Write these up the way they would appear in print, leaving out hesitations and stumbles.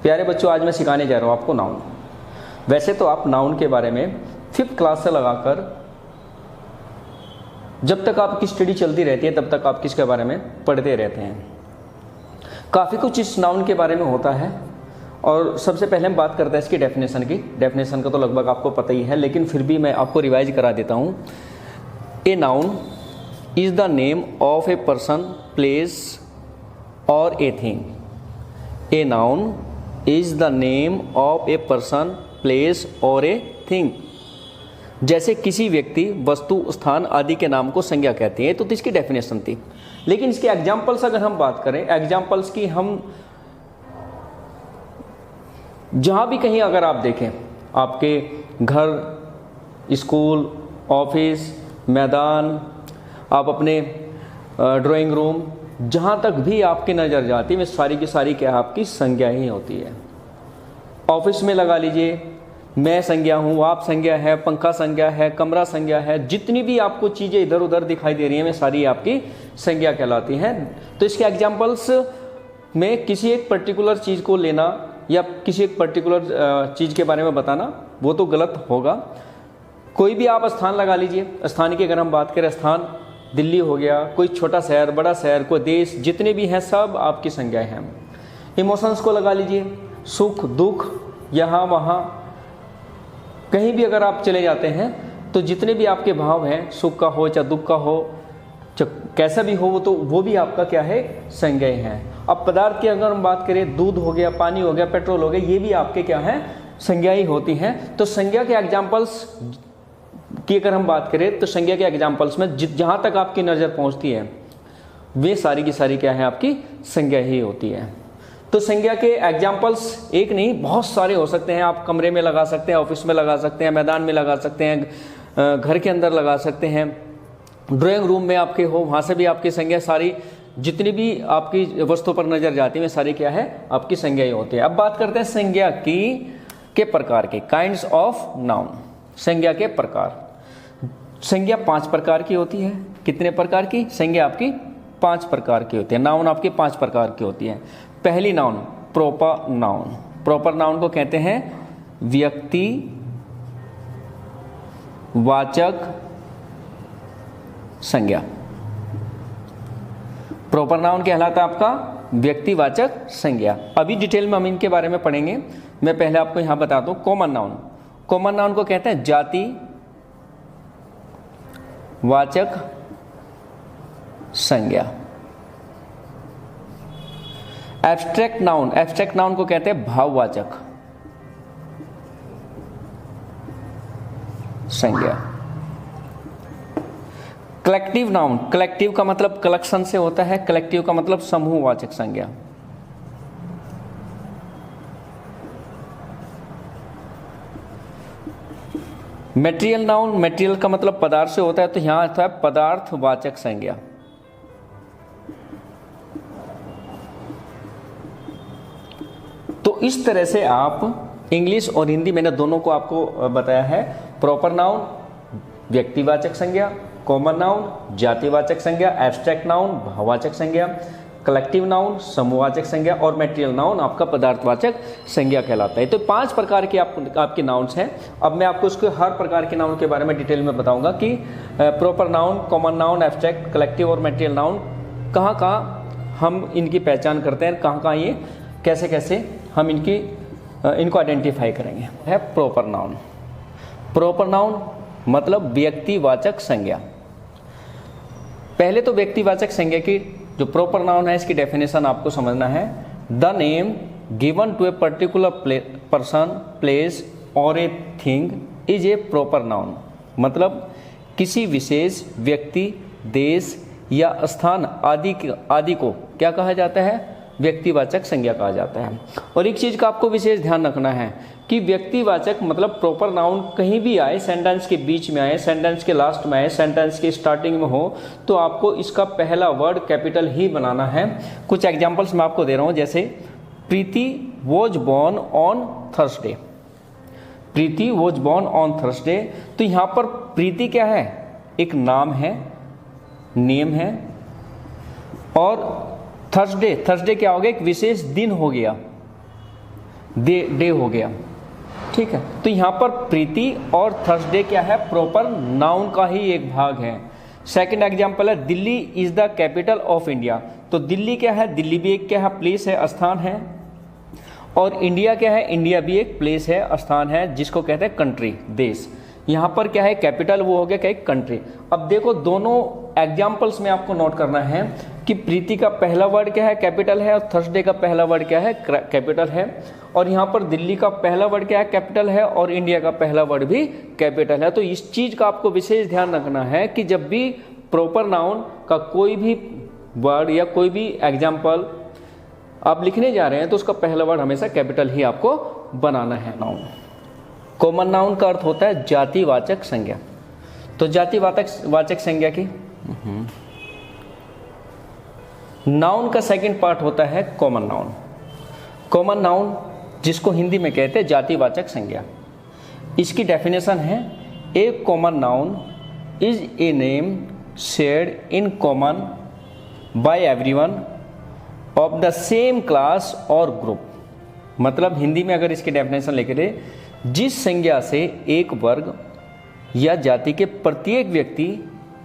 प्यारे बच्चों, आज मैं सिखाने जा रहा हूँ आपको नाउन। वैसे तो आप नाउन के बारे में 5th क्लास से लगाकर जब तक आपकी स्टडी चलती रहती है तब तक आप किसके बारे में पढ़ते रहते हैं। काफ़ी कुछ इस नाउन के बारे में होता है और सबसे पहले हम बात करते हैं इसकी डेफिनेशन की। डेफिनेशन का तो लगभग आपको पता ही है, लेकिन फिर भी मैं आपको रिवाइज करा देता हूँ। A noun is the name of a person, place और a thing. A noun is the name of a person, place और ए थिंग। जैसे किसी व्यक्ति, वस्तु, स्थान आदि के नाम को संज्ञा कहते हैं। तो इसकी डेफिनेशन थी, लेकिन इसके एग्जाम्पल्स अगर हम बात करें, एग्जाम्पल्स की हम जहाँ भी कहीं अगर आप देखें, आपके घर, स्कूल, ऑफिस, मैदान, आप अपने ड्राइंग रूम, जहाँ तक भी आपकी नज़र जाती है वे सारी की सारी क्या आपकी संज्ञा ही होती है। ऑफिस में लगा लीजिए, मैं संज्ञा हूँ, आप संज्ञा है, पंखा संज्ञा है, कमरा संज्ञा है, जितनी भी आपको चीज़ें इधर उधर दिखाई दे रही हैं वे सारी आपकी संज्ञा कहलाती हैं। तो इसके एग्जाम्पल्स में किसी एक पर्टिकुलर चीज़ को लेना या किसी एक पर्टिकुलर चीज़ के बारे में बताना वो तो गलत होगा। कोई भी आप स्थान लगा लीजिए, स्थान की अगर हम बात करें, स्थान दिल्ली हो गया, कोई छोटा शहर, बड़ा शहर, कोई देश, जितने भी हैं सब आपकी संज्ञाएं हैं। इमोशंस को लगा लीजिए, सुख, दुख, यहाँ वहाँ कहीं भी अगर आप चले जाते हैं तो जितने भी आपके भाव हैं, सुख का हो चाहे दुख का हो, कैसा भी हो, वो भी आपका क्या है, संज्ञाएं हैं। अब पदार्थ की अगर हम बात करें, दूध हो गया, पानी हो गया, पेट्रोल हो गया, ये भी आपके क्या है, संज्ञाएं होती हैं। तो संज्ञा के एग्जाम्पल्स की अगर हम बात करें तो संज्ञा के एग्जाम्पल्स में जहाँ तक आपकी नज़र पहुँचती है वे सारी की सारी क्या है, आपकी संज्ञा ही होती है। तो संज्ञा के एग्जाम्पल्स एक नहीं बहुत सारे हो सकते हैं। आप कमरे में लगा सकते हैं, ऑफिस में लगा सकते हैं, मैदान में लगा सकते हैं, घर के अंदर लगा सकते हैं, ड्राइंग रूम में आपके हो, वहाँ से भी आपकी संज्ञा सारी जितनी भी आपकी वस्तु पर नज़र जाती है सारी क्या है, आपकी संज्ञा ही होती है। अब बात करते हैं संज्ञा के प्रकार के, काइंड्स ऑफ नाउन। संज्ञा के प्रकार, संज्ञा 5 प्रकार की होती है। कितने प्रकार की संज्ञा? आपकी 5 प्रकार की होती है। नाउन आपकी 5 प्रकार की होती है। पहली noun proper noun. Proper noun को कहते हैं व्यक्ति वाचक संज्ञा। प्रॉपर नाउन कहलाता है आपका व्यक्तिवाचक संज्ञा। अभी डिटेल में हम इनके बारे में पढ़ेंगे। मैं पहले आपको यहां बता दूं कॉमन नाउन। कॉमन नाउन को कहते हैं जाति वाचक संज्ञा। एब्स्ट्रैक्ट नाउन, एब्स्ट्रैक्ट नाउन को कहते हैं भाववाचक संज्ञा। कलेक्टिव नाउन, कलेक्टिव का मतलब कलेक्शन से होता है, कलेक्टिव का मतलब समूहवाचक संज्ञा। मेटेरियल नाउन, मेटेरियल का मतलब पदार्थ से होता है, तो यहां आता है पदार्थवाचक संज्ञा। तो इस तरह से आप इंग्लिश और हिंदी मैंने दोनों को आपको बताया है। प्रॉपर नाउन व्यक्तिवाचक संज्ञा, कॉमन नाउन जातिवाचक संज्ञा, एब्स्ट्रैक्ट नाउन भाववाचक संज्ञा, कलेक्टिव नाउन समूहवाचक संज्ञा और मेटेरियल नाउन आपका पदार्थवाचक संज्ञा कहलाता है। तो 5 प्रकार के आपके नाउन्स हैं। अब मैं आपको इसके हर प्रकार के नाउन के बारे में डिटेल में बताऊंगा कि proper noun, common noun, abstract, collective और मेटेरियल नाउन कहाँ कहाँ हम इनकी पहचान करते हैं, कहाँ कहाँ ये कैसे कैसे हम इनको आइडेंटिफाई करेंगे। है प्रॉपर नाउन। प्रॉपर नाउन मतलब व्यक्तिवाचक संज्ञा। पहले तो व्यक्तिवाचक संज्ञा की जो प्रॉपर नाउन है इसकी डेफिनेशन आपको समझना है। The name given to a particular person, place और a thing is a proper noun. मतलब किसी विशेष व्यक्ति, देश या स्थान आदि को क्या कहा जाता है, व्यक्तिवाचक संज्ञा कहा जाता है। और एक चीज़ का आपको विशेष ध्यान रखना है कि व्यक्तिवाचक मतलब प्रॉपर नाउन कहीं भी आए, सेंटेंस के बीच में आए, सेंटेंस के लास्ट में आए, सेंटेंस के स्टार्टिंग में हो, तो आपको इसका पहला वर्ड कैपिटल ही बनाना है। कुछ एग्जांपल्स मैं आपको दे रहा हूँ, जैसे Preeti was born on Thursday. Preeti was born on Thursday. तो यहाँ पर प्रीति क्या है, एक नाम है, नेम है, और थर्सडे, थर्सडे क्या हो गया, एक विशेष दिन हो गया। डे हो गया, ठीक है। तो यहाँ पर प्रीति और थर्सडे क्या है, प्रॉपर नाउन का ही एक भाग है। सेकंड एग्जांपल है Delhi is the capital of India. तो दिल्ली क्या है, दिल्ली भी एक क्या है, प्लेस है, स्थान है। और इंडिया क्या है, इंडिया भी एक प्लेस है, स्थान है, जिसको कहते हैं कंट्री, देश। यहाँ पर क्या है, कैपिटल वो हो गया क्या, कंट्री। अब देखो दोनों एग्जाम्पल्स में आपको नोट करना है कि प्रीति का पहला वर्ड क्या है, कैपिटल है, और थर्सडे का पहला वर्ड क्या है, कैपिटल है। और यहाँ पर दिल्ली का पहला वर्ड क्या है, कैपिटल है, और इंडिया का पहला वर्ड भी कैपिटल है। तो इस चीज का आपको विशेष ध्यान रखना है कि जब भी प्रॉपर नाउन का कोई भी वर्ड या कोई भी एग्जाम्पल आप लिखने जा रहे हैं तो उसका पहला वर्ड हमेशा कैपिटल ही आपको बनाना है। नाउन, कॉमन नाउन का अर्थ होता है जातिवाचक संज्ञा। तो जातिवाचक संज्ञा की नाउन का सेकंड पार्ट होता है कॉमन नाउन। कॉमन नाउन जिसको हिंदी में कहते हैं जातिवाचक संज्ञा। इसकी डेफिनेशन है, a common noun is a name shared in common by everyone of the same class और ग्रुप। मतलब हिंदी में अगर इसकी डेफिनेशन लेके दे, जिस संज्ञा से एक वर्ग या जाति के प्रत्येक व्यक्ति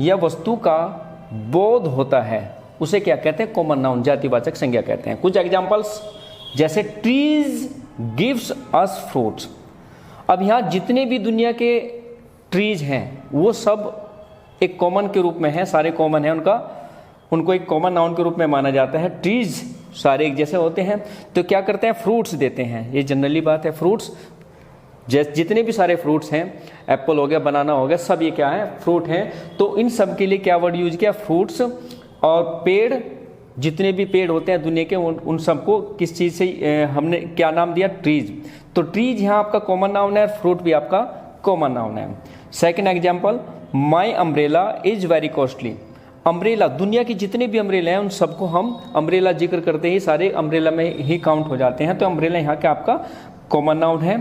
या वस्तु का बोध होता है उसे क्या कहते हैं, कॉमन नाउन, जातिवाचक संज्ञा कहते हैं। कुछ एग्जांपल्स जैसे ट्रीज गिव्स अस फ्रूट्स। अब यहाँ जितने भी दुनिया के ट्रीज हैं वो सब एक कॉमन के रूप में है, सारे कॉमन है, उनको एक कॉमन नाउन के रूप में माना जाता है। ट्रीज सारे एक जैसे होते हैं, तो क्या करते हैं, फ्रूट्स देते हैं। ये जनरली बात है, फ्रूट्स जितने भी सारे फ्रूट्स हैं, एप्पल हो गया, बनाना हो गया, सब ये क्या है, फ्रूट हैं। तो इन सब के लिए क्या वर्ड यूज किया, फ्रूट्स। और पेड़, जितने भी पेड़ होते हैं दुनिया के, उन सबको किस चीज़ से हमने क्या नाम दिया, ट्रीज। तो ट्रीज यहाँ आपका कॉमन नाउन है, फ्रूट भी आपका कॉमन नाउन है। Second example, my umbrella is very costly. Umbrella, दुनिया की जितने भी अम्ब्रेला हैं उन सबको हम अम्ब्रेला जिक्र करते ही सारे अम्ब्रेला में ही काउंट हो जाते हैं। तो अम्ब्रेला यहाँ का आपका कॉमन नाउन है।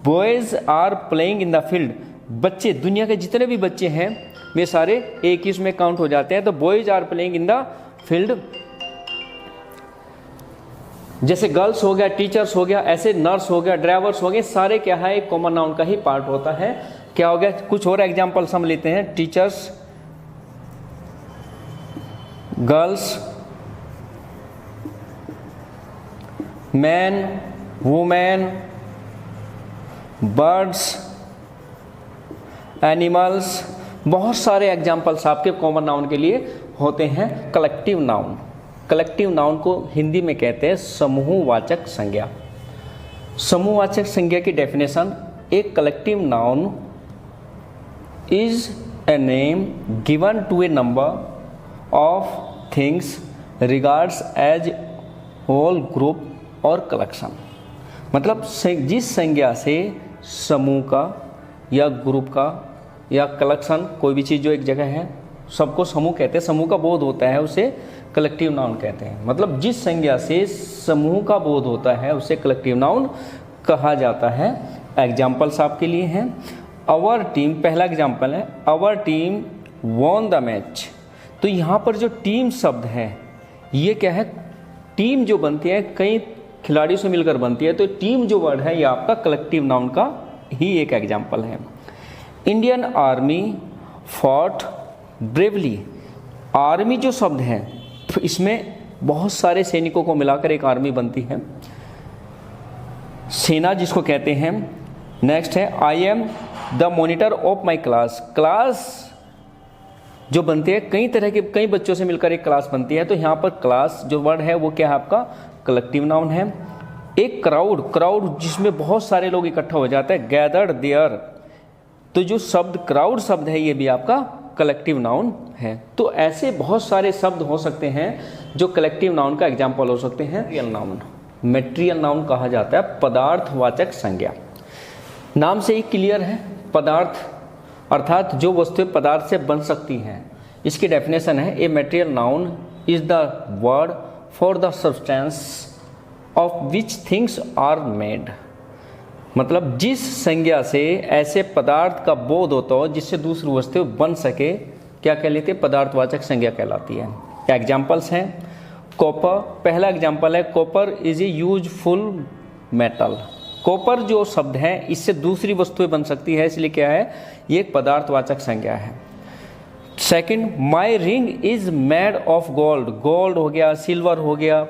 Boys are playing in the field. बच्चे, दुनिया के जितने भी बच्चे हैं वे सारे एक ही इसमें काउंट हो जाते हैं। तो boys are playing in the field. जैसे गर्ल्स हो गया, टीचर्स हो गया, ऐसे नर्स हो गया, ड्राइवर्स हो गए, सारे क्या है, एक कॉमन नाउन का ही पार्ट होता है। क्या हो गया, कुछ और एग्जाम्पल्स हम लेते हैं। Teachers, girls, man, women, birds, animals, बहुत सारे एग्जाम्पल्स आपके कॉमन नाउन के लिए होते हैं। कलेक्टिव नाउन, कलेक्टिव नाउन को हिंदी में कहते हैं समूहवाचक संज्ञा। समूहवाचक संज्ञा की डेफिनेशन, एक collective noun is a name given to a number of things regards as whole group और कलेक्शन। मतलब जिस संज्ञा से समूह का या ग्रुप का या कलेक्शन, कोई भी चीज़ जो एक जगह है, सबको समूह कहते हैं, समूह का बोध होता है उसे कलेक्टिव नाउन कहते हैं। मतलब जिस संज्ञा से समूह का बोध होता है उसे कलेक्टिव नाउन कहा जाता है। एग्जाम्पल्स आपके लिए हैं। आवर टीम, पहला एग्जाम्पल है, our team won the match. तो यहाँ पर जो टीम शब्द है ये क्या है, टीम जो बनती है कई खिलाड़ियों से मिलकर बनती है, तो टीम जो वर्ड है ये आपका कलेक्टिव नाउन का ही एक एग्जाम्पल है। Indian army fought bravely. Army जो शब्द है इसमें बहुत सारे सैनिकों को मिलाकर एक आर्मी बनती है, सेना जिसको कहते हैं। नेक्स्ट है, I am the monitor of my class. Class जो बनते हैं कई तरह के, कई बच्चों से मिलकर एक क्लास बनती है। तो यहाँ पर क्लास जो वर्ड है वो क्या है, आपका कलेक्टिव नाउन है। एक क्राउड, क्राउड जिसमें बहुत सारे लोग इकट्ठा हो जाते हैं, गैदर्ड देयर। तो जो शब्द क्राउड शब्द है ये भी आपका कलेक्टिव नाउन है। तो ऐसे बहुत सारे शब्द हो सकते हैं जो कलेक्टिव नाउन का एग्जाम्पल हो सकते हैं। रियल नाउन, मेटेरियल नाउन कहा जाता है पदार्थवाचक संज्ञा। नाम से ही क्लियर है, पदार्थ अर्थात जो वस्तुएं पदार्थ से बन सकती हैं। इसकी डेफिनेशन है, a material noun is the word for the substance of which things are made. मतलब जिस संज्ञा से ऐसे पदार्थ का बोध होता हो जिससे दूसरी वस्तु बन सके, क्या कहलाती है, पदार्थवाचक संज्ञा कहलाती है। एग्जाम्पल्स हैं, कॉपर, पहला एग्जाम्पल है, copper is a useful metal. Copper जो शब्द है इससे दूसरी वस्तुएं बन सकती है, इसलिए क्या है, ये एक पदार्थवाचक संज्ञा है। Second, my ring is made of gold. Gold हो गया, सिल्वर हो गया,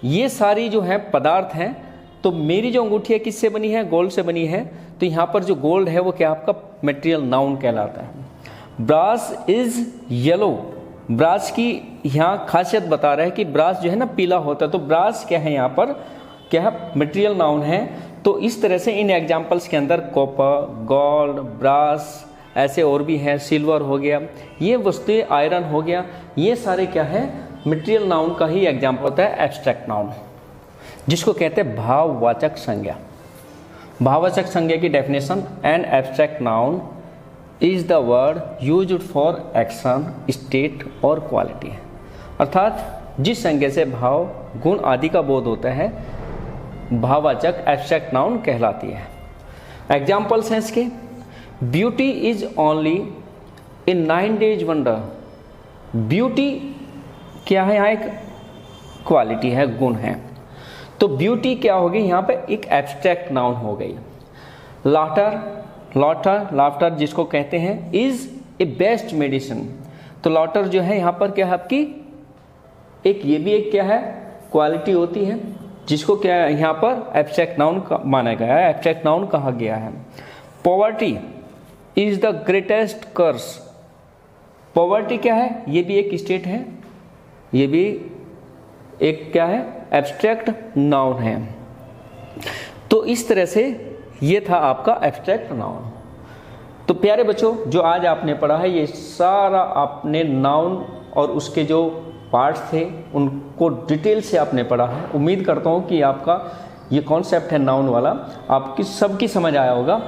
ये सारी जो है पदार्थ हैं। तो मेरी जो अंगूठी है किससे बनी है, गोल्ड से बनी है। तो यहाँ पर जो गोल्ड है वो क्या आपका मटेरियल नाउन कहलाता है। Brass is yellow. ब्रास की यहाँ खासियत बता रहा है कि ब्रास जो है ना पीला होता है, तो ब्रास क्या है यहाँ पर, क्या है, मटेरियल नाउन है। तो इस तरह से इन एग्जाम्पल्स के अंदर कॉपर, गोल्ड, ब्रास, ऐसे और भी हैं, सिल्वर हो गया, ये वस्तुएं, आयरन हो गया, ये सारे क्या है, मटेरियल नाउन का ही एग्जाम्पल होता है एब्स्ट्रैक्ट नाउन, जिसको कहते हैं भाववाचक संज्ञा। भाववाचक संज्ञा की definition, an abstract noun is the word used for action, state और क्वालिटी। अर्थात जिस संज्ञा से भाव, गुण आदि का बोध होता है, भाववाचक एब्स्ट्रैक्ट नाउन कहलाती है। एग्जाम्पल्स हैं इसके, beauty is only in 9 days wonder. Beauty क्या है, यहाँ एक क्वालिटी है, गुण है। तो ब्यूटी क्या होगी यहाँ पे, एक एब्स्ट्रैक्ट नाउन हो गई। लाफ्टर जिसको कहते हैं, इज ए बेस्ट मेडिसिन। तो लाफ्टर जो है यहाँ पर क्या है आपकी, एक ये भी एक क्या है, क्वालिटी होती है, जिसको क्या है यहाँ पर एब्स्ट्रैक्ट नाउन माना गया है, एब्स्ट्रैक्ट नाउन कहा गया है। Poverty is the greatest curse. Poverty क्या है, ये भी एक स्टेट है, ये भी एक क्या है, एब्स्ट्रैक्ट नाउन है। तो इस तरह से ये था आपका एब्स्ट्रैक्ट नाउन। तो प्यारे बच्चों, जो आज आपने पढ़ा है ये सारा आपने नाउन और उसके जो पार्ट्स थे उनको डिटेल से आपने पढ़ा है। उम्मीद करता हूँ कि आपका ये कॉन्सेप्ट है नाउन वाला आपकी सबकी समझ आया होगा।